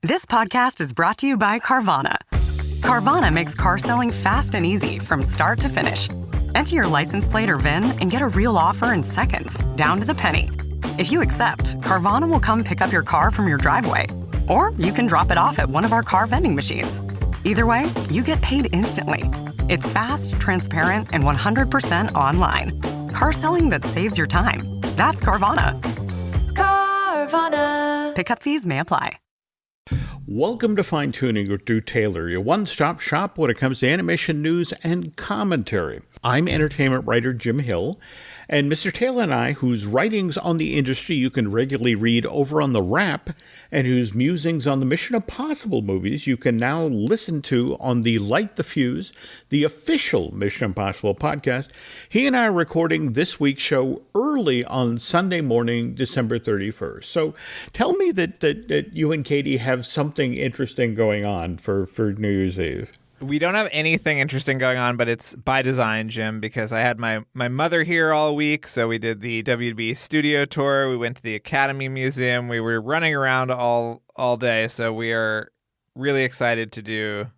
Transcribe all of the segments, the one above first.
This podcast is brought to you by Carvana. Carvana makes car selling fast and easy from start to finish. Enter your license plate or VIN and get a real offer in seconds, down to the penny. If you accept, Carvana will come pick up your car from your driveway. Or you can drop it off at one of our car vending machines. Either way, you get paid instantly. It's fast, transparent, and 100% online. Car selling that saves your time. That's Carvana. Carvana. Pickup fees may apply. Welcome to Fine Tuning with Drwe Taylor, your one-stop shop when it comes to animation news and commentary. I'm entertainment writer Jim Hill, and Mr. Taylor and I, whose writings on the industry you can regularly read over on The Wrap, and whose musings on the Mission Impossible movies you can now listen to on the Light the Fuse, the official Mission Impossible podcast, he and I are recording this week's show early on Sunday morning, December 31st. So tell me that you and Katie have something interesting going on for New Year's Eve. We don't have anything interesting going on, but it's by design, Jim, because I had my mother here all week. So we did the WB studio tour. We went to the Academy Museum. We were running around all day. So we are really excited to do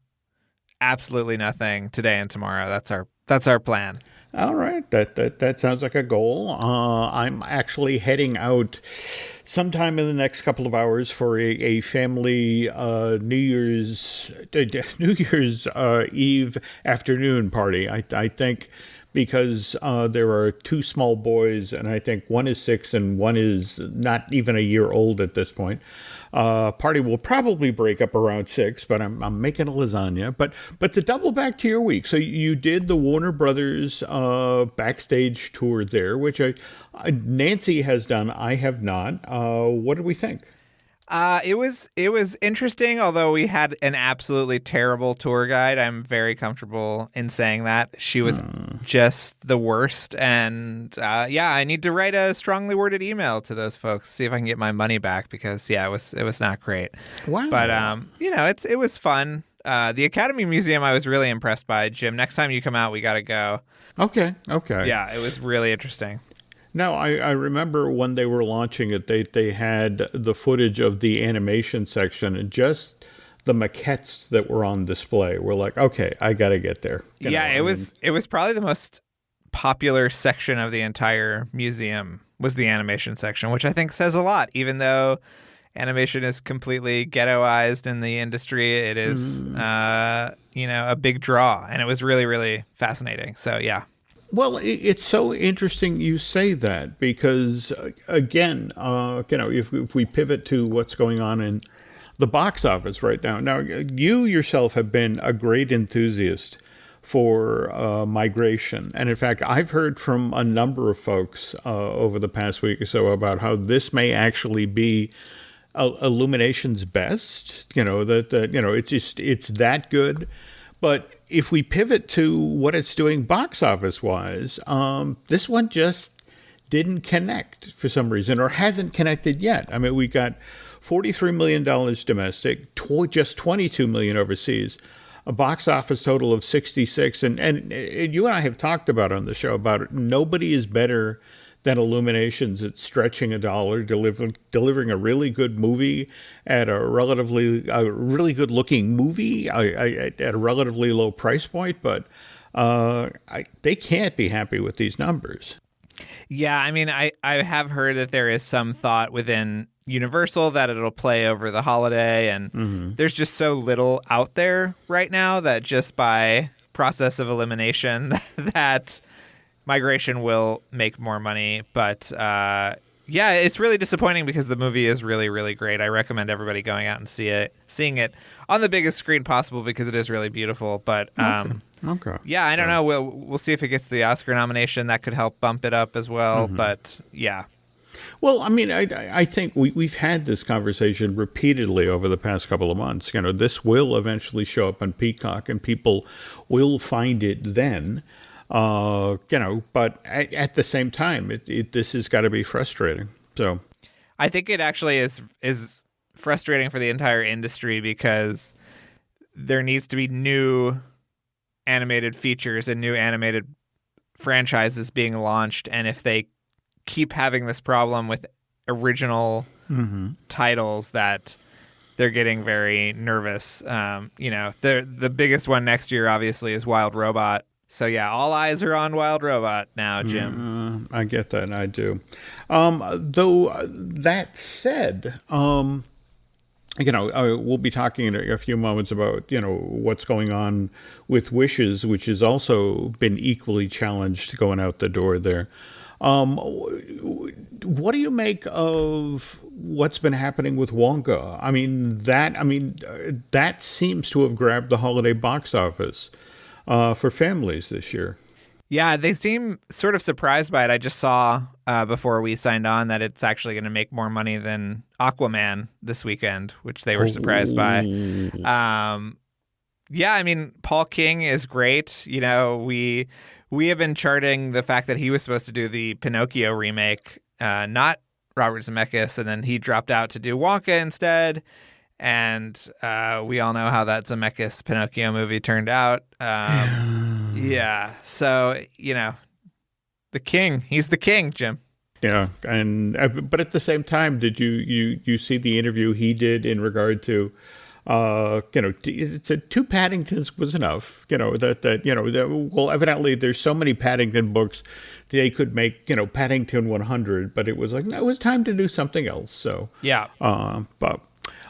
absolutely nothing today and tomorrow. That's our plan. All right. That sounds like a goal. I'm actually heading out sometime in the next couple of hours for a family New Year's Eve afternoon party. I think because there are two small boys, and I think one is 6 and one is not even a year old at this point. Party will probably break up around 6, but I'm making a lasagna. But to double back to your week, so you did the Warner Brothers backstage tour there, which Nancy has done. I have not. What did we think? It was interesting, although we had an absolutely terrible tour guide. I'm very comfortable in saying that. She was just the worst. And I need to write a strongly worded email to those folks, see if I can get my money back, because it was not great. Wow. But it was fun. The Academy Museum I was really impressed by. Jim, next time you come out, we got to go. Okay. Yeah, it was really interesting. No, I remember when they were launching it, they had the footage of the animation section, and just the maquettes that were on display were like, okay, I got to get there. It was probably the most popular section of the entire museum was the animation section, which I think says a lot. Even though animation is completely ghettoized in the industry, it is a big draw, and it was really, really fascinating. So yeah. Well, it's so interesting you say that, because, again, if we pivot to what's going on in the box office right now. Now, you yourself have been a great enthusiast for migration. And in fact, I've heard from a number of folks over the past week or so about how this may actually be Illumination's best, it's that good. But if we pivot to what it's doing box office-wise, this one just didn't connect for some reason, or hasn't connected yet. I mean, we got $43 million domestic, just $22 million overseas, a box office total of 66. And you and I have talked about on the show about it. Nobody is better than Illuminations at stretching a dollar, delivering a really good movie at a really good looking movie at a relatively low price point. But they can't be happy with these numbers. Yeah, I mean, I have heard that there is some thought within Universal that it'll play over the holiday, and there's just so little out there right now that just by process of elimination that migration will make more money. But it's really disappointing because the movie is really, really great. I recommend everybody going out and seeing it on the biggest screen possible, because it is really beautiful. But okay. Yeah, I don't know. We'll see if it gets the Oscar nomination. That could help bump it up as well. But yeah. Well, I mean, I think we've had this conversation repeatedly over the past couple of months. This will eventually show up on Peacock, and people will find it then. But at the same time, this has got to be frustrating. So, I think it actually is frustrating for the entire industry, because there needs to be new animated features and new animated franchises being launched, and if they keep having this problem with original titles that they're getting very nervous. The biggest one next year obviously is Wild Robot. So yeah, all eyes are on Wild Robot now, Jim. I get that. I do. Though that said, we'll be talking in a few moments about, what's going on with Wishes, which has also been equally challenged going out the door there. What do you make of what's been happening with Wonka? That seems to have grabbed the holiday box office for families this year. Yeah, they seem sort of surprised by it. I just saw before we signed on that it's actually going to make more money than Aquaman this weekend, which they were surprised by. Paul King is great. We have been charting the fact that he was supposed to do the Pinocchio remake, not Robert Zemeckis, and then he dropped out to do Wonka instead. And we all know how that Zemeckis Pinocchio movie turned out. Yeah. So, the king. He's the king, Jim. Yeah. But at the same time, did you see the interview he did in regard to, it said 2 Paddingtons was enough, evidently there's so many Paddington books they could make, Paddington 100, but it was like, no, it was time to do something else. So, yeah. But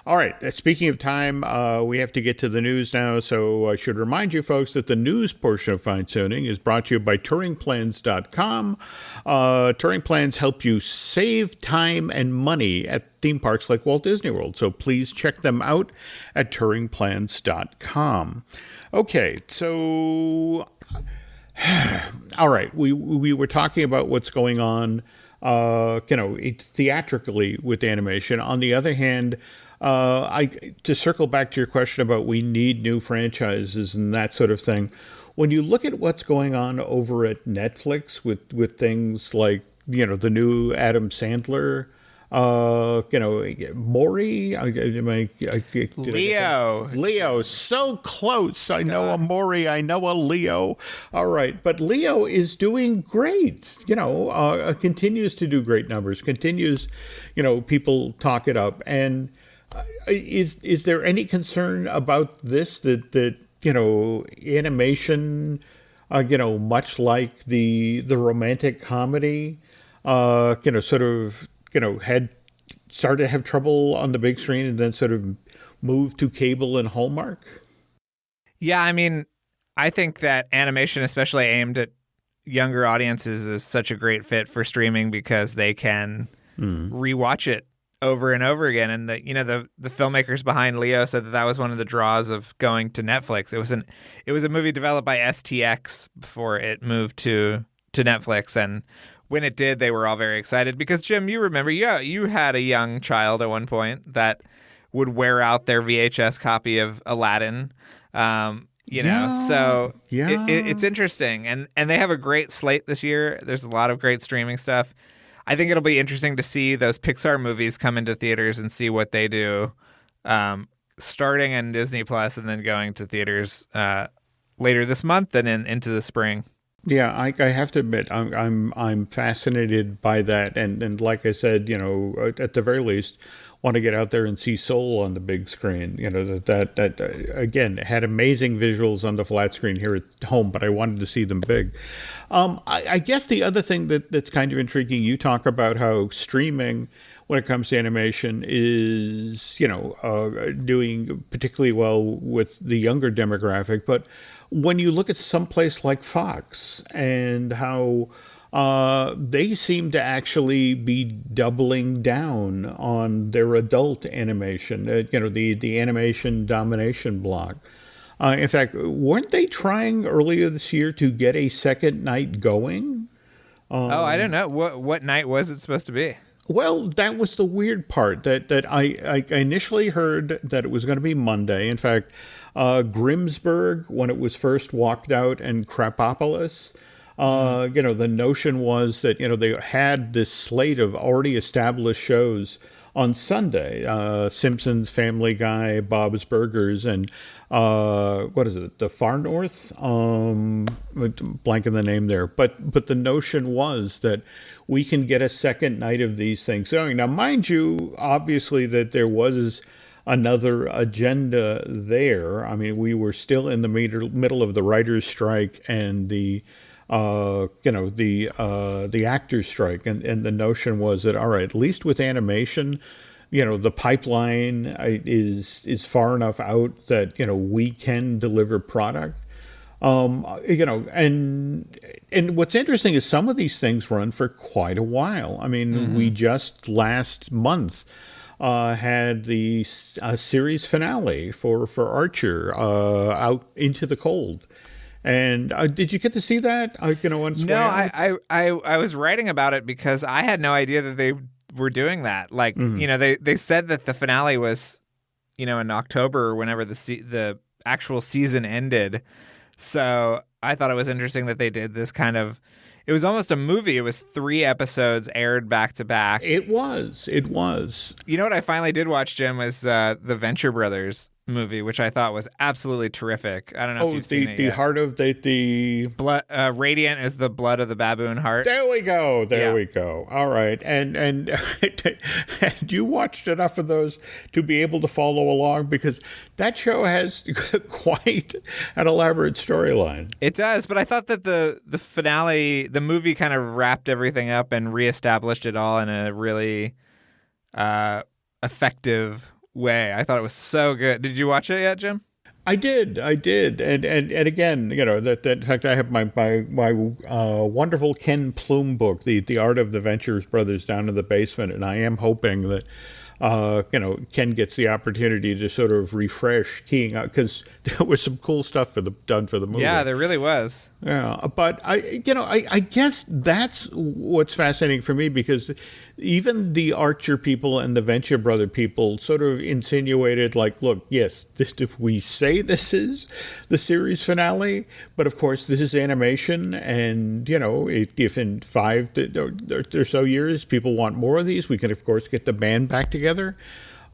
all right. Speaking of time, we have to get to the news now. So I should remind you folks that the news portion of Fine Tuning is brought to you by TouringPlans.com. Touring Plans help you save time and money at theme parks like Walt Disney World. So please check them out at TouringPlans.com. Okay. So, all right. We were talking about what's going on, theatrically with animation. On the other hand, to circle back to your question about we need new franchises and that sort of thing, when you look at what's going on over at Netflix with things like, the new Adam Sandler, Maury, Leo, so close. I know a Maury, I know a Leo. All right, but Leo is doing great. Continues to do great numbers. Continues, people talk it up. And is there any concern about this that animation, much like the romantic comedy, had started to have trouble on the big screen and then sort of moved to cable and Hallmark? Yeah, I think that animation, especially aimed at younger audiences, is such a great fit for streaming because they can rewatch it over and over again. And the filmmakers behind Leo said that was one of the draws of going to Netflix. It was a movie developed by STX before it moved to Netflix, and when it did, they were all very excited because, Jim, you remember, you had a young child at one point that would wear out their VHS copy of Aladdin. So it's interesting. And they have a great slate this year. There's a lot of great streaming stuff. I think it'll be interesting to see those Pixar movies come into theaters and see what they do, starting on Disney Plus and then going to theaters later this month and into the spring. Yeah, I have to admit, I'm fascinated by that, and like I said, at the very least, want to get out there and see Soul on the big screen. That again had amazing visuals on the flat screen here at home, but I wanted to see them big. I guess the other thing that's kind of intriguing, you talk about how streaming, when it comes to animation, is doing particularly well with the younger demographic, but when you look at some place like Fox and how they seem to actually be doubling down on their adult animation, the animation domination block. In fact, weren't they trying earlier this year to get a second night going? I don't know. What night was it supposed to be? Well, that was the weird part, that I initially heard that it was going to be Monday. In fact, Grimsburg, when it was first walked out, and Crapopolis, the notion was that, they had this slate of already established shows on Sunday, Simpsons, Family Guy, Bob's Burgers, and what is it, the Far North? Blanking the name there. But the notion was that we can get a second night of these things going. Now, mind you, obviously, that there was another agenda there. I mean, we were still in the middle of the writers' strike and the actors' strike, and the notion was that, all right, at least with animation, the pipeline is far enough out that we can deliver product. And what's interesting is some of these things run for quite a while. I mean, we just last month had the series finale for Archer out into the cold. And did you get to see that? No, I was writing about it because I had no idea that they were doing that. Like, they said that the finale was, in October or whenever the actual season ended. So I thought it was interesting that they did this kind of. It was almost a movie. It was 3 episodes aired back to back. It was. You know what I finally did watch, Jim, was the Venture Brothers movie, which I thought was absolutely terrific. I don't know if you've seen it yet. Heart of the blood, radiant is the blood of the baboon heart. There we go. We go. All right, and you watched enough of those to be able to follow along, because that show has quite an elaborate storyline. It does, but I thought that the finale, the movie, kind of wrapped everything up and reestablished it all in a really effective way. I thought it was so good. Did you watch it yet, Jim? I did, and again, that in fact, I have my wonderful Ken Plume book, the Art of the Ventures Brothers, down in the basement, and I am hoping that Ken gets the opportunity to sort of refresh keying out, because there was some cool stuff done for the movie. Yeah, there really was. Yeah, but I guess that's what's fascinating for me, because even the Archer people and the Venture Brother people sort of insinuated, like, look, yes, if we say this is the series finale, but of course this is animation, and if in 5 or so years people want more of these, we can of course get the band back together,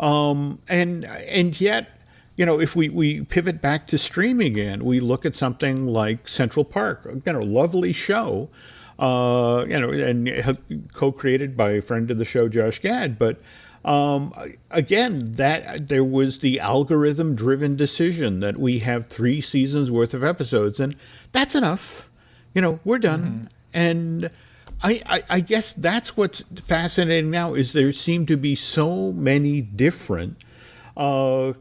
and yet, if we pivot back to streaming again, we look at something like Central Park, lovely show, and co-created by a friend of the show, Josh Gad. But again, that there was the algorithm-driven decision that we have 3 seasons worth of episodes, and that's enough. We're done. And I guess that's what's fascinating now, is there seem to be so many different ways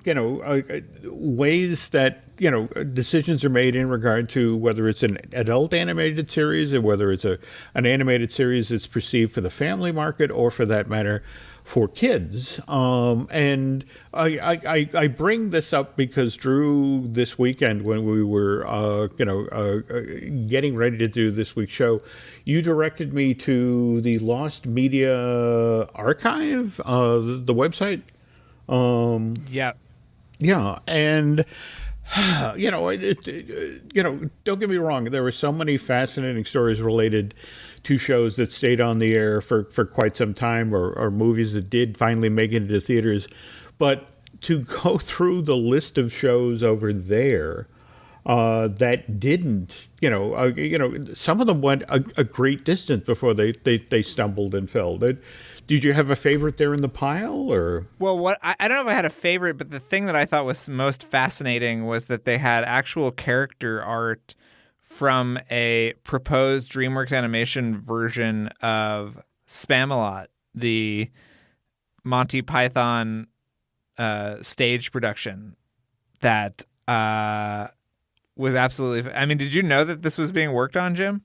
that decisions are made in regard to whether it's an adult animated series or whether it's an animated series that's perceived for the family market, or for that matter for kids. And I bring this up because, Drew, this weekend when we were getting ready to do this week's show, you directed me to the Lost Media Archive, the website. Yeah, and don't get me wrong, there were so many fascinating stories related to shows that stayed on the air for quite some time, or movies that did finally make it into theaters. But to go through the list of shows over there that didn't, some of them went a great distance before they stumbled and fell. Did you have a favorite there in the pile, or? Well, I don't know if I had a favorite, but the thing that I thought was most fascinating was that they had actual character art from a proposed DreamWorks Animation version of Spamalot, the Monty Python stage production that was absolutely. I mean, did you know that this was being worked on, Jim?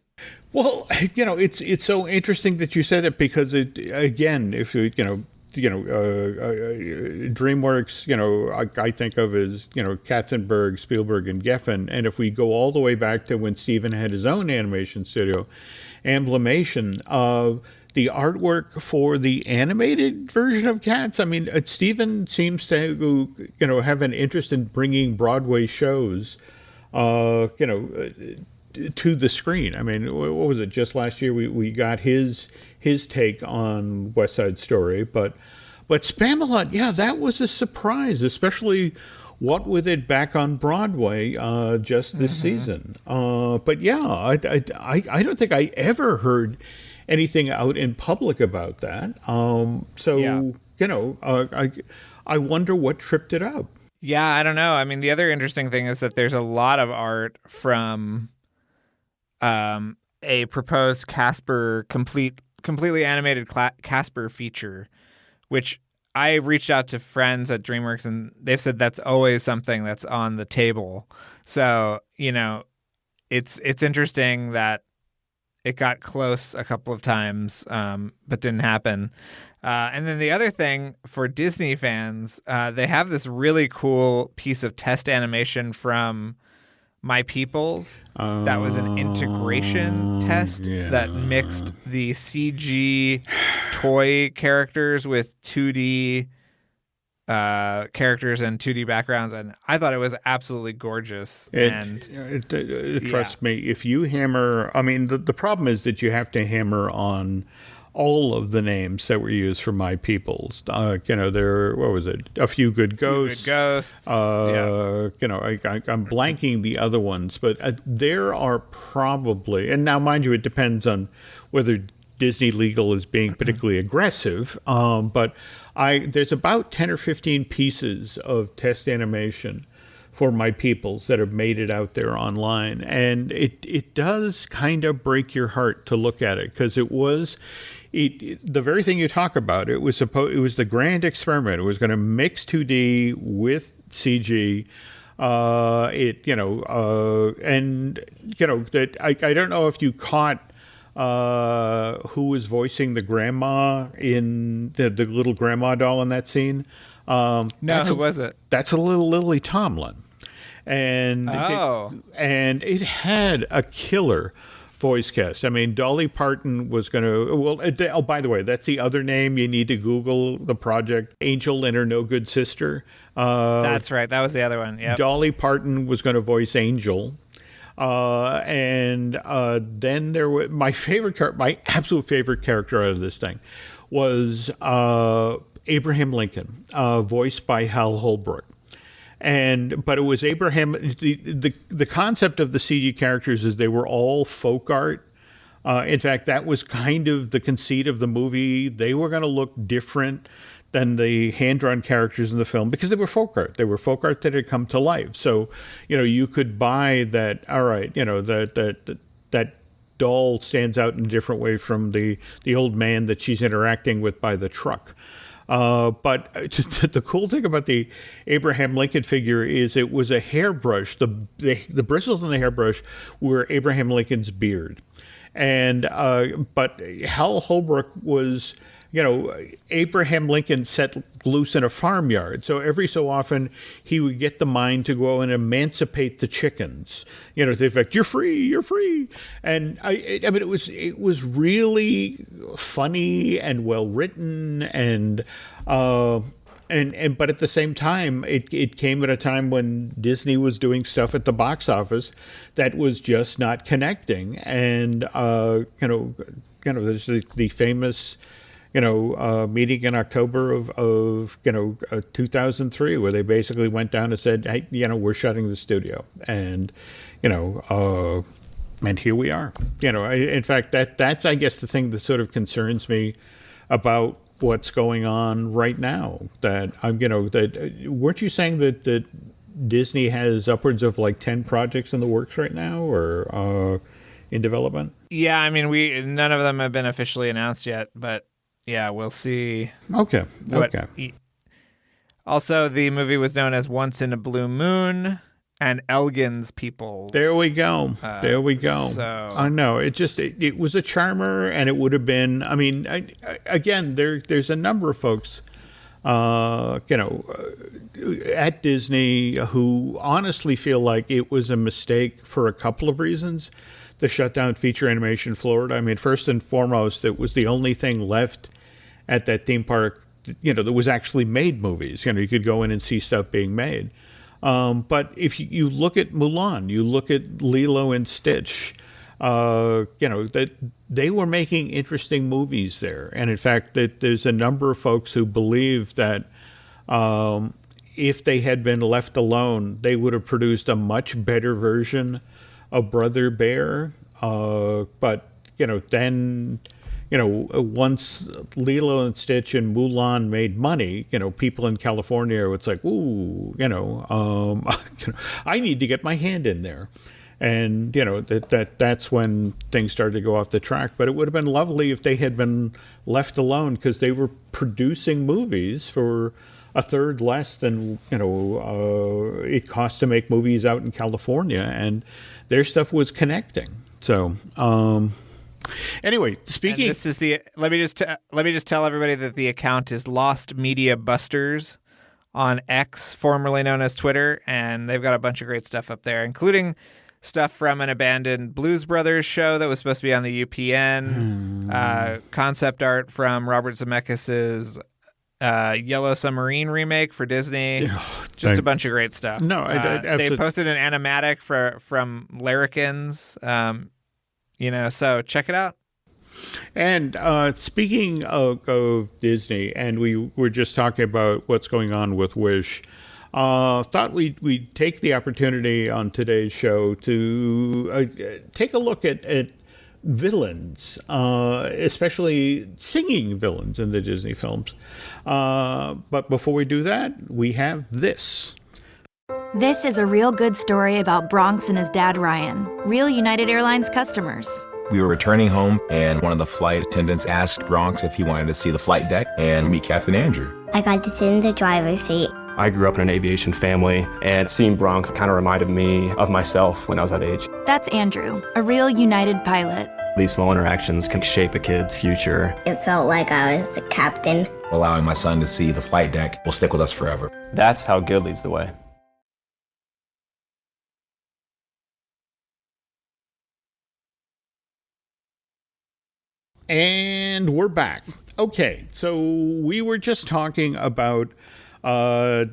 Well, it's so interesting that you said it, because again, if DreamWorks, I think of as, Katzenberg, Spielberg, and Geffen. And if we go all the way back to when Steven had his own animation studio, Amblimation, the artwork for the animated version of Cats, I mean, Steven seems to, have an interest in bringing Broadway shows, to the screen. I mean, what was it? Just last year we got his take on West Side Story, but Spamalot, yeah, that was a surprise, especially what with it back on Broadway just this season. But yeah, I don't think I ever heard anything out in public about that. So yeah. I wonder what tripped it up. Yeah, I don't know. I mean, the other interesting thing is that there's a lot of art from a proposed Casper completely animated Casper feature, which I reached out to friends at DreamWorks and they've said that's always something that's on the table. So, it's interesting that it got close a couple of times, but didn't happen. And then the other thing for Disney fans, they have this really cool piece of test animation from My Peoples that was an integration test that mixed the CG toy characters with 2D characters and 2D backgrounds, and I thought it was absolutely gorgeous. Trust me, if you hammer, I mean, the problem is that you have to hammer on all of the names that were used for My Peoples. There, what was it? A Few Good Ghosts. I'm blanking the other ones, but there are probably, and now mind you, it depends on whether Disney Legal is being particularly aggressive, but there's about 10 or 15 pieces of test animation for My Peoples that have made it out there online, and it does kind of break your heart to look at it, because the very thing you talk about. It was the grand experiment. It was going to mix 2D with CG. I don't know if you caught who was voicing the grandma in the little grandma doll in that scene. No, who was it? That's a little Lily Tomlin, and it had a killer voice cast. I mean, Dolly Parton was going to... Well, by the way, that's the other name. You need to Google the project. Angel and Her No Good Sister. That's right. That was the other one. Yep. Dolly Parton was going to voice Angel. Then there was my absolute favorite character out of this thing was Abraham Lincoln, voiced by Hal Holbrook. But it was Abraham. The concept of the CG characters is they were all folk art. In fact, that was kind of the conceit of the movie. They were going to look different than the hand-drawn characters in the film because they were folk art. They were folk art that had come to life. So, you could buy that. All right, that doll stands out in a different way from the old man that she's interacting with by the truck. But the cool thing about the Abraham Lincoln figure is it was a hairbrush. The bristles on the hairbrush were Abraham Lincoln's beard. But Hal Holbrook was, Abraham Lincoln set loose in a farmyard. So every so often he would get the mind to go and emancipate the chickens. To the effect, you're free. And I mean, it was really funny and well written but at the same time, it came at a time when Disney was doing stuff at the box office that was just not connecting. And there's the famous meeting in October of 2003, where they basically went down and said, hey, we're shutting the studio, and here we are. In fact, that's I guess the thing that sort of concerns me about what's going on right now. That weren't you saying that Disney has upwards of like 10 projects in the works right now, or in development? Yeah, I mean, none of them have been officially announced yet, but. Yeah, we'll see. Okay. Also, the movie was known as Once in a Blue Moon and Elgin's People. There we go. So I know it was a charmer, and it would have been. I mean, again, there's a number of folks, at Disney who honestly feel like it was a mistake for a couple of reasons. The shutdown feature animation Florida. I mean, first and foremost, it was the only thing left at that theme park, that was actually made movies. You could go in and see stuff being made. But if you look at Mulan, you look at Lilo and Stitch, that they were making interesting movies there. And in fact, that there's a number of folks who believe that if they had been left alone, they would have produced a much better version of Brother Bear. But then once Lilo and Stitch and Mulan made money, people in California, it's like, ooh, I need to get my hand in there. And, that's when things started to go off the track. But it would have been lovely if they had been left alone, because they were producing movies for a third less than, it cost to make movies out in California. And their stuff was connecting. So, anyway, speaking. And this is let me just tell everybody that the account is Lost Media Busters on X, formerly known as Twitter. And they've got a bunch of great stuff up there, including stuff from an abandoned Blues Brothers show that was supposed to be on the UPN, concept art from Robert Zemeckis's Yellow Submarine remake for Disney. Just a bunch of great stuff. No, they posted an animatic from Larrikins, so check it out. And speaking of Disney, and we were just talking about what's going on with Wish, thought we'd take the opportunity on today's show to take a look at villains, especially singing villains in the Disney films. But before we do that, we have this. This is a real good story about Bronx and his dad, Ryan, real United Airlines customers. We were returning home, and one of the flight attendants asked Bronx if he wanted to see the flight deck and meet Captain Andrew. I got to sit in the driver's seat. I grew up in an aviation family, and seeing Bronx kind of reminded me of myself when I was that age. That's Andrew, a real United pilot. These small interactions can shape a kid's future. It felt like I was the captain. Allowing my son to see the flight deck will stick with us forever. That's how good leads the way. And we're back. Okay, so we were just talking about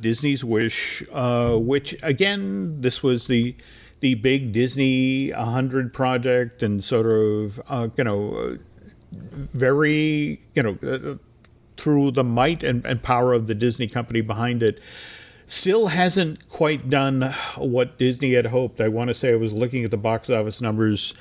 Disney's Wish, which, again, this was the big Disney 100 project, and sort of, very, through the might and power of the Disney company behind it, still hasn't quite done what Disney had hoped. I want to say, I was looking at the box office numbers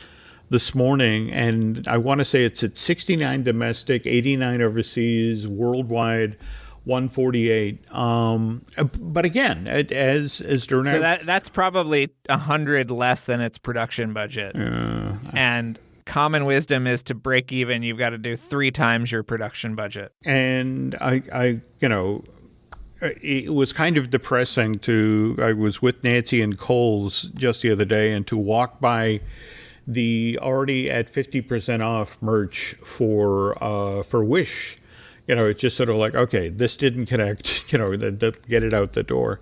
this morning, and I want to say it's at 69 domestic, 89 overseas, worldwide 148. But again, as Drwe, so that's probably 100 less than its production budget. And common wisdom is to break even, you've got to do 3 times your production budget. And I it was kind of depressing I was with Nancy and Coles just the other day, and to walk by the already at 50% off merch for Wish, it's just sort of like, okay, this didn't connect, get it out the door.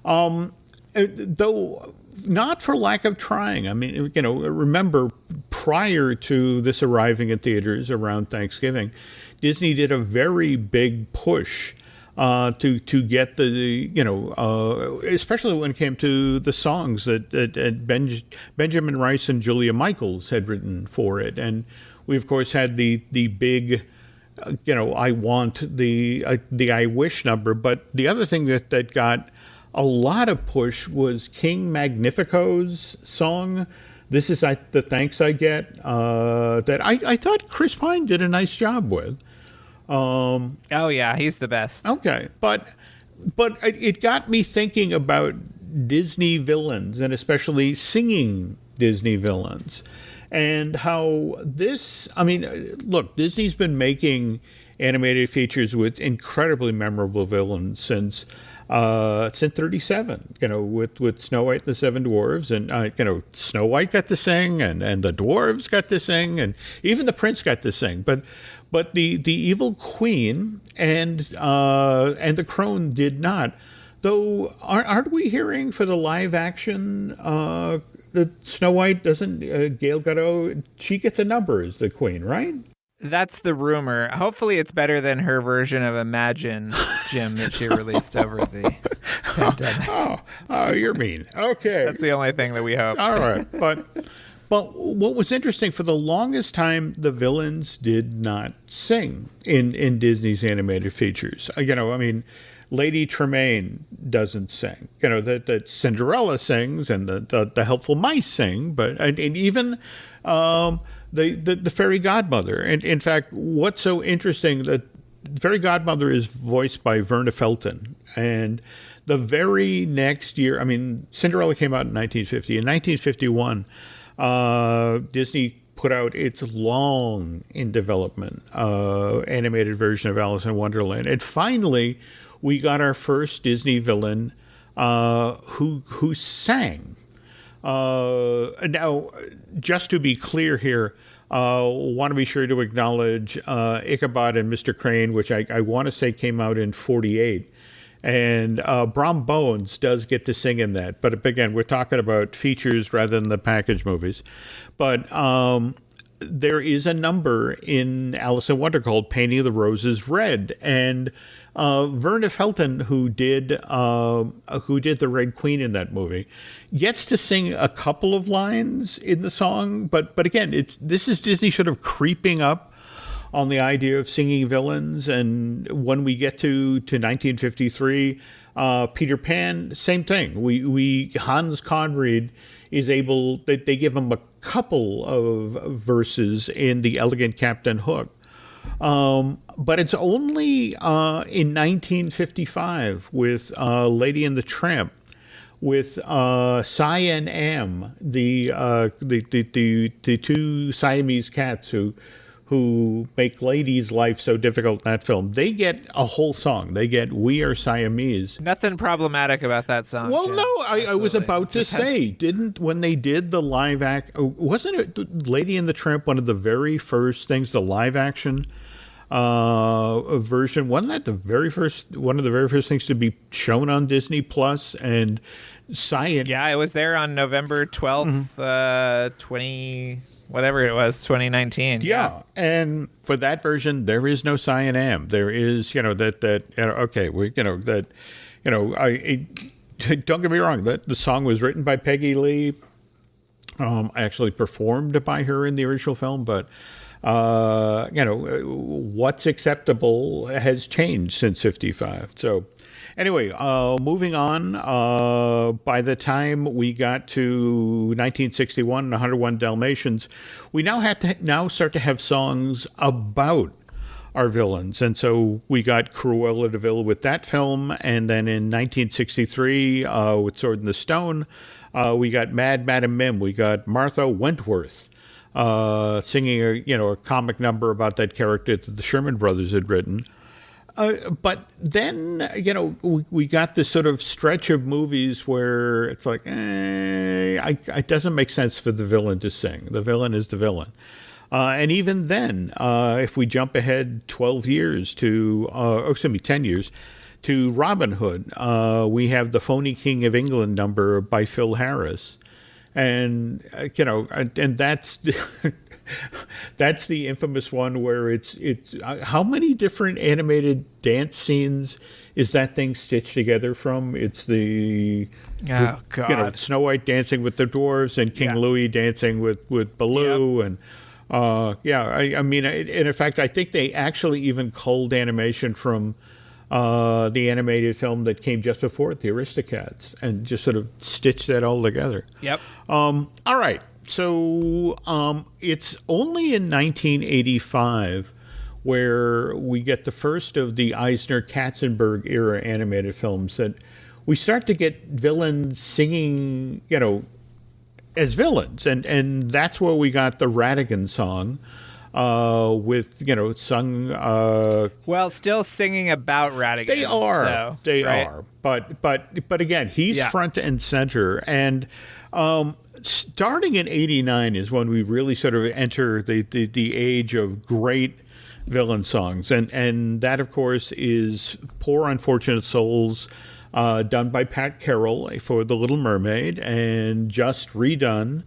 Though not for lack of trying. I mean, remember, prior to this arriving in theaters around Thanksgiving, Disney did a very big push to get especially when it came to the songs that Benjamin Rice and Julia Michaels had written for it. And we, of course, had the big, I want the I Wish number. But the other thing that got a lot of push was King Magnifico's song, This Is the Thanks I Get, that I thought Chris Pine did a nice job with. Oh yeah, he's the best. Okay, but it got me thinking about Disney villains, and especially singing Disney villains, and how this. I mean, look, Disney's been making animated features with incredibly memorable villains since 37. With Snow White and the Seven Dwarfs, and Snow White got to sing, and the dwarves got to sing, and even the prince got to sing, But the evil queen and the crone did not. Though, aren't we hearing for the live action that Snow White doesn't, Gal Gadot, she gets a number as the queen, right? That's the rumor. Hopefully it's better than her version of Imagine, Jim, that she released over the pandemic. Oh, you're mean. Okay. That's the only thing that we hope. All right. But what was interesting, for the longest time, the villains did not sing in Disney's animated features. Lady Tremaine doesn't sing. That Cinderella sings, and the helpful mice sing, and even the fairy godmother. And in fact, what's so interesting, that fairy godmother is voiced by Verna Felton. And the very next year, I mean, Cinderella came out in 1950. In 1951, Disney put out its long in development animated version of Alice in Wonderland. And finally, we got our first Disney villain who sang. Now, just to be clear here, want to be sure to acknowledge Ichabod and Mr. Crane, which I want to say came out in 48. And Brom Bones does get to sing in that. But again, we're talking about features rather than the package movies. But there is a number in Alice in Wonder called Painting the Roses Red. And Verna Felton, who did the Red Queen in that movie, gets to sing a couple of lines in the song. But again, this is Disney sort of creeping up on the idea of singing villains. And when we get to 1953, Peter Pan, same thing. We Hans Conried is able, they give him a couple of verses in The Elegant Captain Hook. But it's only in 1955 with Lady and the Tramp, with Cy and Am, the two Siamese cats who make Lady's life so difficult in that film. They get a whole song. They get "We Are Siamese." Nothing problematic about that song. Well, Jim. no, I was about to say, when they did the live act, wasn't it Lady and the Tramp one of the very first things, the live action version? Wasn't that one of the very first things to be shown on Disney Plus? And Science. Yeah, it was there on November 12th, 2019. Yeah. And for that version, there is no Cyan Am. There is, don't get me wrong, the song was written by Peggy Lee, actually performed by her in the original film, but what's acceptable has changed since 55. So anyway, moving on, by the time we got to 1961 and 101 Dalmatians, we now start to have songs about our villains. And so we got Cruella de Vil with that film. And then in 1963, with Sword in the Stone, we got Mad Madam Mim. We got Martha Wentworth singing a comic number about that character that the Sherman Brothers had written. But then, we got this sort of stretch of movies where it's like, it doesn't make sense for the villain to sing. The villain is the villain. And even then, if we jump ahead 10 years to Robin Hood, we have the Phony King of England number by Phil Harris. And, and that's... That's the infamous one where it's how many different animated dance scenes is that thing stitched together from? It's the Snow White dancing with the dwarves and King Louis dancing with Baloo. Yep. And I mean, in fact, I think they actually even culled animation from the animated film that came just before it, the Aristocats, and just sort of stitched that all together. Yep. All right. So it's only in 1985 where we get the first of the Eisner-Katzenberg era animated films that we start to get villains singing, as villains. And that's where we got the Ratigan song with, sung... well, still singing about Ratigan. They are. Though, they right? are. But again, he's front and center. And... starting in 89 is when we really sort of enter the age of great villain songs. And that, of course, is Poor Unfortunate Souls, done by Pat Carroll for The Little Mermaid, and just redone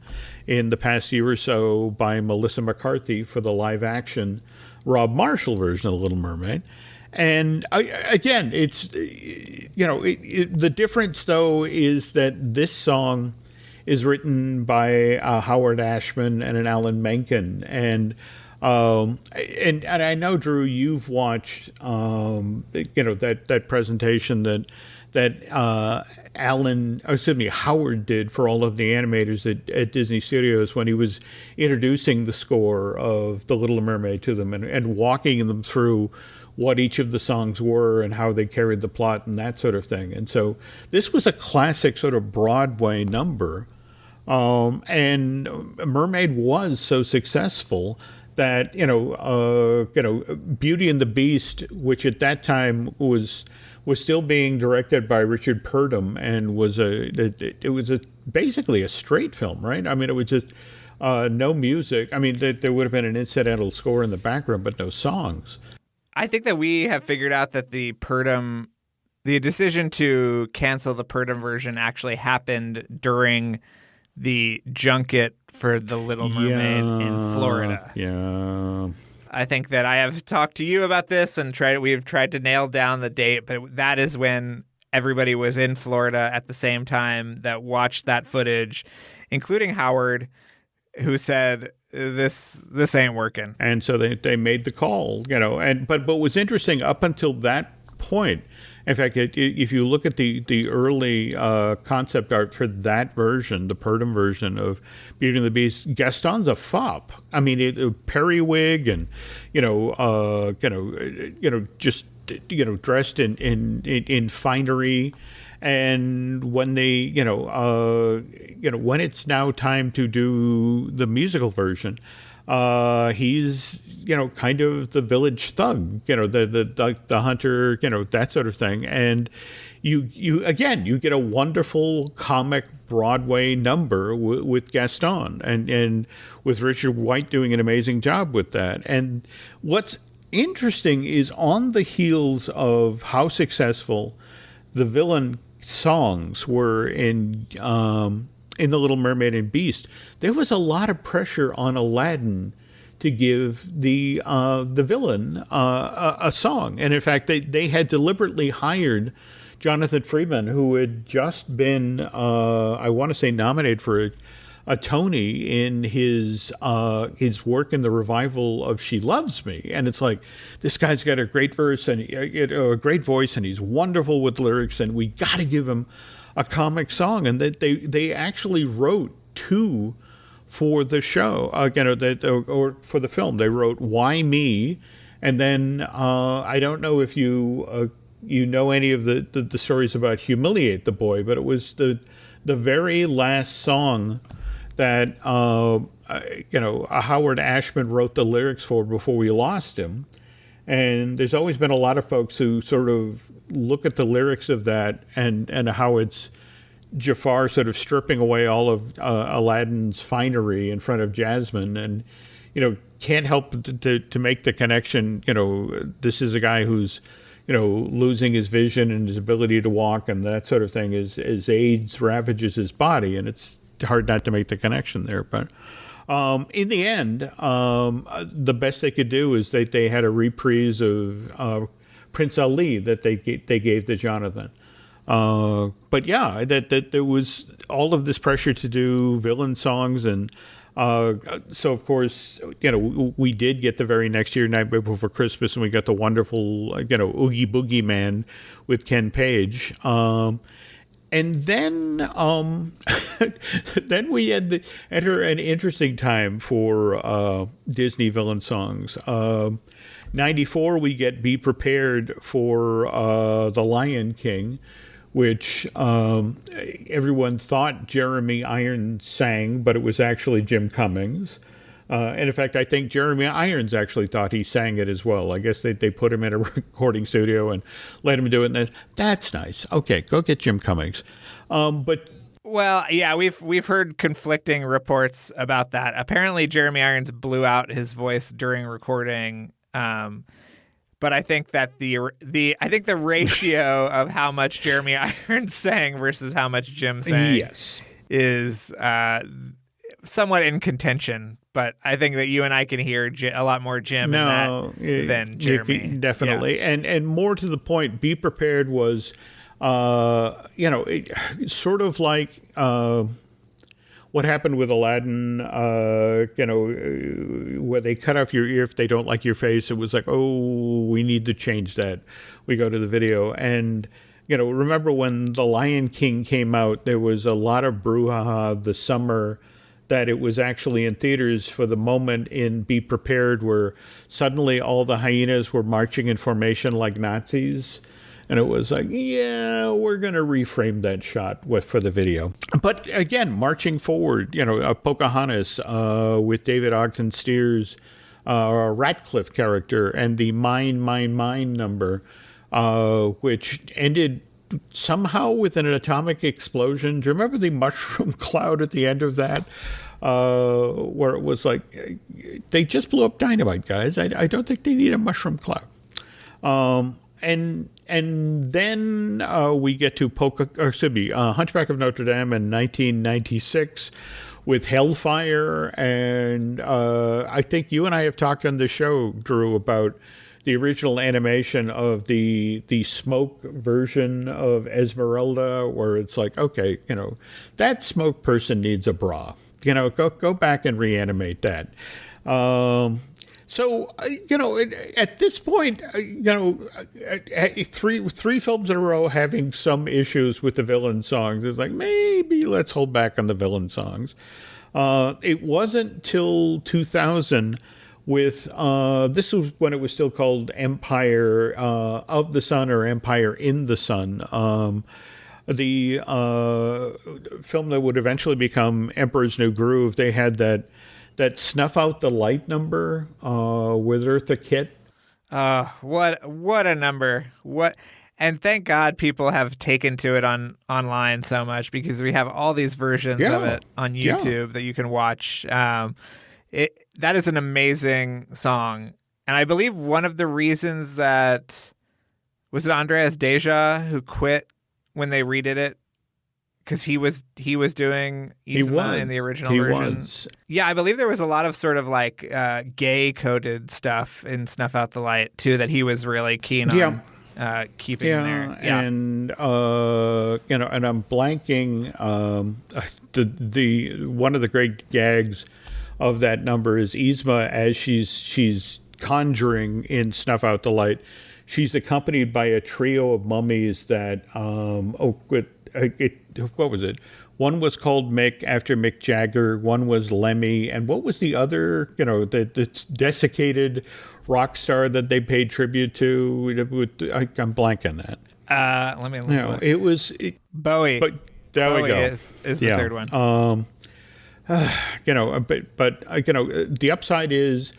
in the past year or so by Melissa McCarthy for the live-action Rob Marshall version of The Little Mermaid. And again, it's, the difference, though, is that this song is written by Howard Ashman and an Alan Menken, and I know, Drew, you've watched that presentation that Howard did for all of the animators at Disney Studios when he was introducing the score of The Little Mermaid to them and walking them through what each of the songs were and how they carried the plot and that sort of thing. And so this was a classic sort of Broadway number. And Mermaid was so successful that, Beauty and the Beast, which at that time was still being directed by Richard Purdom and was basically a straight film, right? I mean, it was just no music. I mean, there would have been an incidental score in the background, but no songs. I think that we have figured out that the decision to cancel the Purdom version actually happened during the junket for The Little Mermaid in Florida. Yeah. I think that I have talked to you about this and we've tried to nail down the date, but that is when everybody was in Florida at the same time that watched that footage, including Howard, who said, this ain't working. And so they made the call, but what was interesting up until that point, in fact, if you look at the early concept art for that version, the Purdom version of Beauty and the Beast, Gaston's a fop. I mean, periwig and just dressed in finery. And when they, when it's now time to do the musical version, he's, kind of the village thug, the hunter, that sort of thing. And you get a wonderful comic Broadway number with Gaston and with Richard White doing an amazing job with that. And what's interesting is on the heels of how successful the villain songs were in The Little Mermaid and Beast, there was a lot of pressure on Aladdin to give the villain a song. And in fact, they had deliberately hired Jonathan Freeman, who had just been, I want to say, nominated for a Tony in his work in the revival of She Loves Me. And it's like, this guy's got a great verse and a great voice, and he's wonderful with lyrics, and we got to give him a comic song. And that they actually wrote two for the show, or for the film. They wrote Why Me? And then I don't know if you know any of the stories about Humiliate the Boy, but it was the very last song that Howard Ashman wrote the lyrics for before we lost him. And there's always been a lot of folks who sort of look at the lyrics of that and how it's Jafar sort of stripping away all of Aladdin's finery in front of Jasmine, and can't help to make the connection. This is a guy who's losing his vision and his ability to walk and that sort of thing as AIDS ravages his body, and it's hard not to make the connection there. But in the end, the best they could do is they had a reprise of Prince Ali that they gave to Jonathan. But yeah, that there was all of this pressure to do villain songs, and so of course, we did get the very next year, Night Before Christmas, and we got the wonderful, Oogie Boogie Man with Ken Page. And then then we had to enter an interesting time for Disney villain songs. 94, we get Be Prepared for The Lion King, which everyone thought Jeremy Irons sang, but it was actually Jim Cummings. And in fact, I think Jeremy Irons actually thought he sang it as well. I guess they put him in a recording studio and let him do it. And then, that's nice. Okay, go get Jim Cummings. Well, yeah, we've heard conflicting reports about that. Apparently, Jeremy Irons blew out his voice during recording. But I think that the ratio of how much Jeremy Irons sang versus how much Jim sang is somewhat in contention. But I think that you and I can hear a lot more Jim in that than Jeremy. Definitely. Yeah. And more to the point, Be Prepared was, sort of like what happened with Aladdin, where they cut off your ear if they don't like your face. It was like, oh, we need to change that. We go to the video. And, remember when The Lion King came out, there was a lot of brouhaha the summer that it was actually in theaters for the moment in Be Prepared, where suddenly all the hyenas were marching in formation like Nazis. And it was like, yeah, we're going to reframe that shot for the video. But again, marching forward, Pocahontas with David Ogden Stiers, a Ratcliffe character, and the Mine, Mine, Mine number, which ended somehow with an atomic explosion. Do you remember the mushroom cloud at the end of that? Where it was like, they just blew up dynamite, guys. I don't think they need a mushroom cloud. And then we get to Hunchback of Notre Dame in 1996 with Hellfire. And I think you and I have talked on the show, Drew, about the original animation of the smoke version of Esmeralda, where it's like, okay, that smoke person needs a bra. Go back and reanimate that. So, at this point, three films in a row having some issues with the villain songs. It's like, maybe let's hold back on the villain songs. It wasn't till 2000 with, this was when it was still called Empire of the Sun or Empire in the Sun. The film that would eventually become Emperor's New Groove. They had that Snuff Out the Light number with Eartha Kitt. What a number! And thank God people have taken to it online so much, because we have all these versions of it on YouTube that you can watch. That is an amazing song, and I believe one of the reasons that was it Andreas Deja who quit when they redid it, because he was doing Yzma in the original version. Yeah, I believe there was a lot of sort of like gay coded stuff in Snuff Out the Light too that he was really keen on keeping in there. Yeah, and and I'm blanking. The one of the great gags of that number is Yzma as she's conjuring in Snuff Out the Light. She's accompanied by a trio of mummies that what was it? One was called Mick after Mick Jagger. One was Lemmy, and what was the other? The desiccated rock star that they paid tribute to. I'm blanking that. Let me look. It was Bowie. But there Bowie we go. Is the third one. The upside is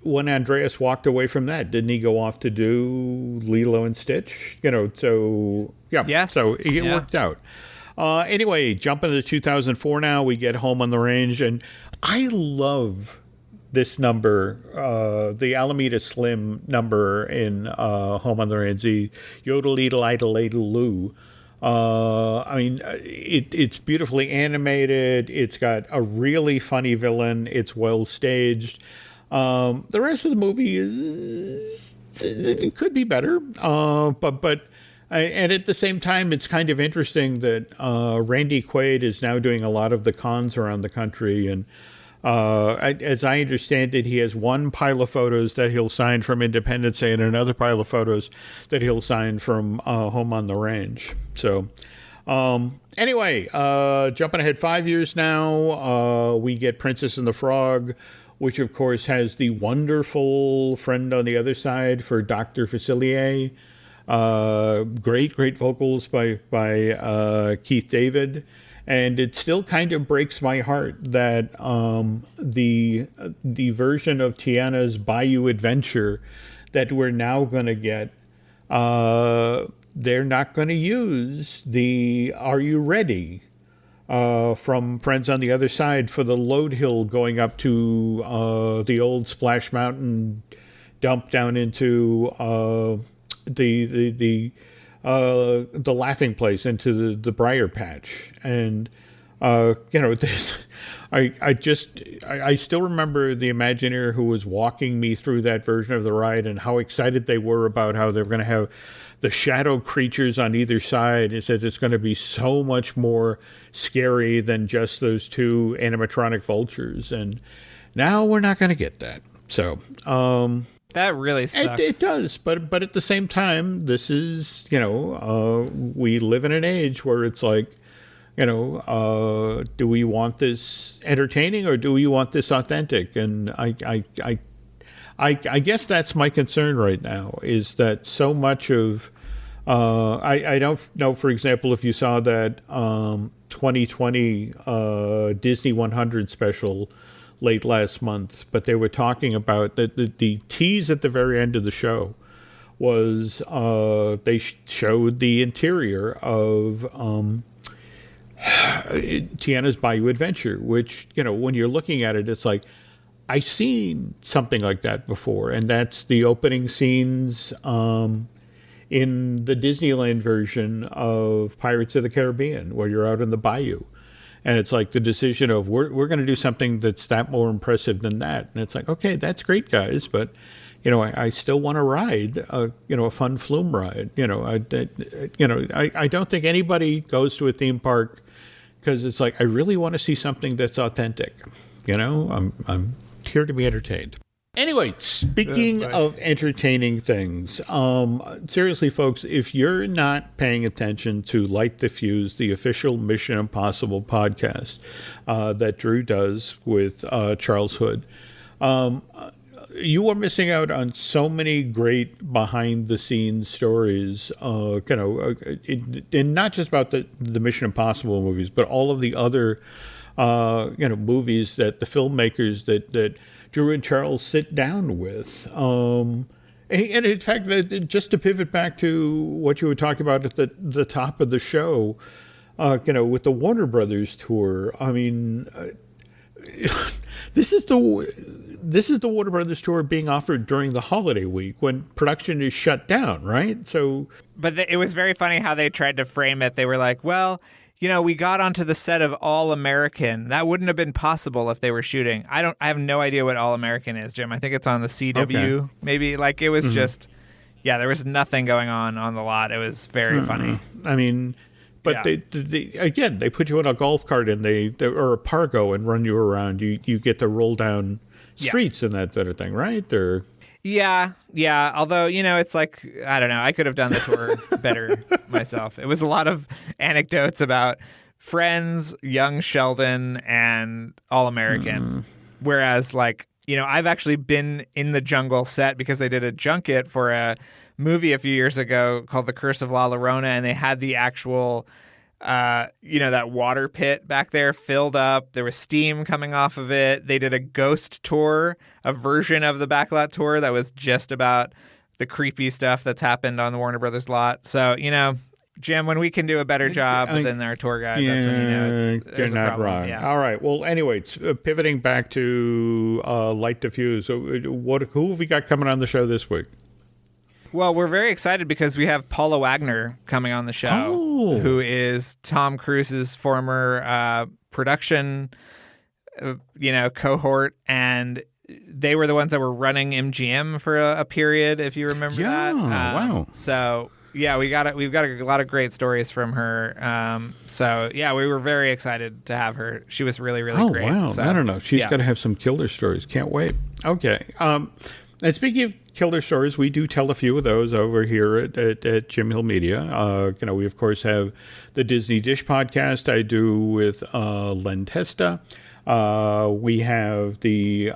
when Andreas walked away from that, didn't he go off to do Lilo and Stitch? So yeah, yes. So it worked out. Anyway, jumping to 2004 now, we get Home on the Range, and I love this number, the Alameda Slim number in Home on the Range, the Yodel-Edel-Idel-Idel-Loo. It's beautifully animated. It's got a really funny villain. It's well staged. The rest of the movie it could be better. But and at the same time, it's kind of interesting that Randy Quaid is now doing a lot of the cons around the country. And as I understand it, he has one pile of photos that he'll sign from Independence Day and another pile of photos that he'll sign from Home on the Range. So anyway, jumping ahead 5 years now, we get Princess and the Frog, which of course has the wonderful friend on the other side for Dr. Facilier. Great vocals by Keith David. And it still kind of breaks my heart that the version of Tiana's Bayou Adventure that we're now going to get, they're not going to use the Are You Ready from Friends on the Other Side for the load hill going up to the old Splash Mountain dump down into the laughing place, into the Briar Patch. And this, I still remember the Imagineer who was walking me through that version of the ride and how excited they were about how they were going to have the shadow creatures on either side. It says it's going to be so much more scary than just those two animatronic vultures, and now we're not going to get that. So That really sucks. It does, but at the same time, this is, we live in an age where it's like, do we want this entertaining or do we want this authentic? And I guess that's my concern right now, is that so much of I don't know, for example, if you saw that 2020 Disney 100 special late last month, but they were talking about the tease at the very end of the show was they showed the interior of Tiana's Bayou Adventure, which, when you're looking at it, it's like, I've seen something like that before, and that's the opening scenes in the Disneyland version of Pirates of the Caribbean, where you're out in the bayou. And it's like the decision of we're going to do something that's that more impressive than that. And it's like, okay, that's great, guys, but I still want to ride a fun flume ride. I don't think anybody goes to a theme park because it's like, I really want to see something that's authentic. I'm here to be entertained. Anyway, speaking of entertaining things, seriously, folks, if you're not paying attention to Light the Fuse, the official Mission Impossible podcast that Drew does with Charles Hood, you are missing out on so many great behind-the-scenes stories, and not just about the Mission Impossible movies, but all of the other, movies that the filmmakers that Drew and Charles sit down with. And in fact, just to pivot back to what you were talking about at the top of the show, with the Warner Brothers tour, I mean, this is the Warner Brothers tour being offered during the holiday week when production is shut down, right? So, but it was very funny how they tried to frame it. They were like, well, we got onto the set of All American. That wouldn't have been possible if they were shooting. I have no idea what All American is, Jim. I think it's on the CW, maybe. Like, it was just, there was nothing going on the lot. It was very funny. I mean, but they they put you in a golf cart and or a Pargo and run you around. You get to roll down streets and that sort of thing, right? Or Yeah. Although, it's like, I don't know. I could have done the tour better myself. It was a lot of anecdotes about Friends, Young Sheldon, and All American. Whereas, like, I've actually been in the jungle set because they did a junket for a movie a few years ago called The Curse of La Llorona, and they had the actual that water pit back there filled up. There was steam coming off of it. They did a ghost tour, a version of the backlot tour that was just about the creepy stuff that's happened on the Warner Brothers lot. So, Jim, when we can do a better job than our tour guide, that's when you're not wrong. Yeah. All right. Well, anyway, pivoting back to Light Diffuse, who have we got coming on the show this week? Well, we're very excited because we have Paula Wagner coming on the show, who is Tom Cruise's former production, cohort, and they were the ones that were running MGM for a period, if you remember that. Wow. So we've got a lot of great stories from her. We were very excited to have her. She was really, really great. Oh, wow. So, I don't know. She's got to have some killer stories. Can't wait. Okay. And speaking of killer stories, we do tell a few of those over here at Jim Hill Media. We, of course, have the Disney Dish podcast I do with Len Testa. We have the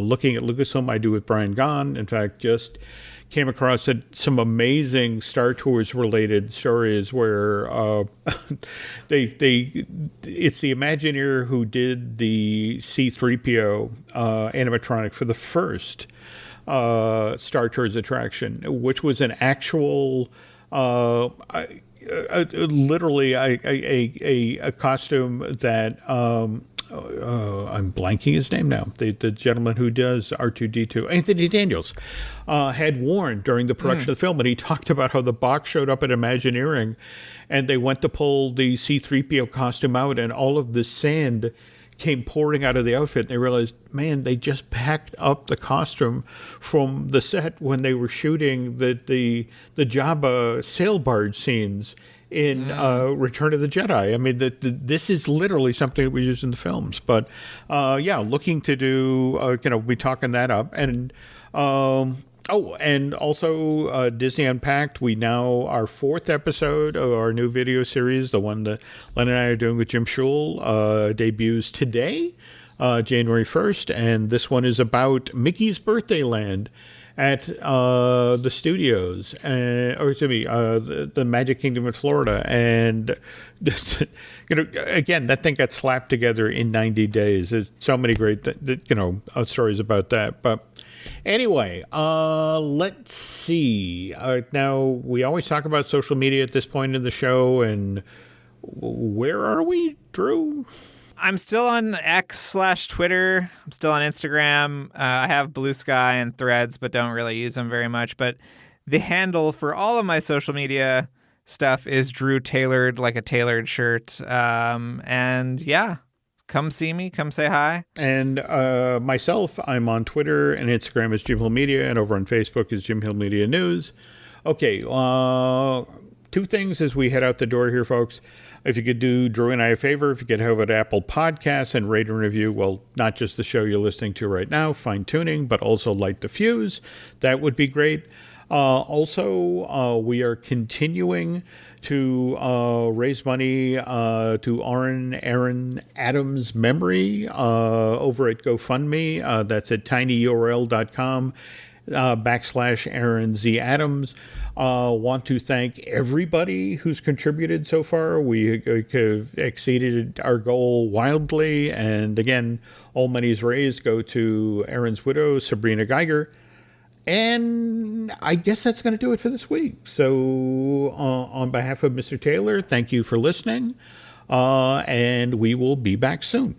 Looking at Lucasfilm I do with Brian Gahn. In fact, just came across some amazing Star Tours related stories where it's the Imagineer who did the C-3PO animatronic for the first Star Tours attraction, which was an actual literally a costume that I'm blanking his name now. The gentleman who does R2-D2, Anthony Daniels, had worn during the production of the film, and he talked about how the box showed up at Imagineering, and they went to pull the C-3PO costume out, and all of the sand came pouring out of the outfit, and they realized, man, they just packed up the costume from the set when they were shooting the Jabba sail barge scenes in Return of the Jedi. I mean, this is literally something that we use in the films. But looking to do, be talking that up. And Oh, and also Disney Unpacked. We now, our 4th episode of our new video series, the one that Len and I are doing with Jim Schul, debuts today, January 1st. And this one is about Mickey's Birthday Land at the studios, the Magic Kingdom in Florida. And, again, that thing got slapped together in 90 days. There's so many great, stories about that. But anyway, let's see. Now, we always talk about social media at this point in the show, and where are we, Drew? I'm still on X/Twitter. I'm still on Instagram. I have Blue Sky and Threads, but don't really use them very much. But the handle for all of my social media stuff is Drwe Tailored, like a tailored shirt. And yeah, come see me. Come say hi. And myself, I'm on Twitter and Instagram as Jim Hill Media, and over on Facebook is Jim Hill Media News. Okay, 2 things as we head out the door here, folks. If you could do Drew and I a favor, if you could head over to Apple Podcasts and rate and review, well, not just the show you're listening to right now, Fine Tuning, but also Light the Fuse, that would be great. Also, we are continuing to raise money to Aaron Adams' memory over at GoFundMe. That's at tinyurl.com /Aaron Z. Adams. Want to thank everybody who's contributed so far. We have exceeded our goal wildly. And again, all monies raised go to Aaron's widow, Sabrina Geiger. And I guess that's going to do it for this week. So on behalf of Mr. Taylor, thank you for listening. And we will be back soon.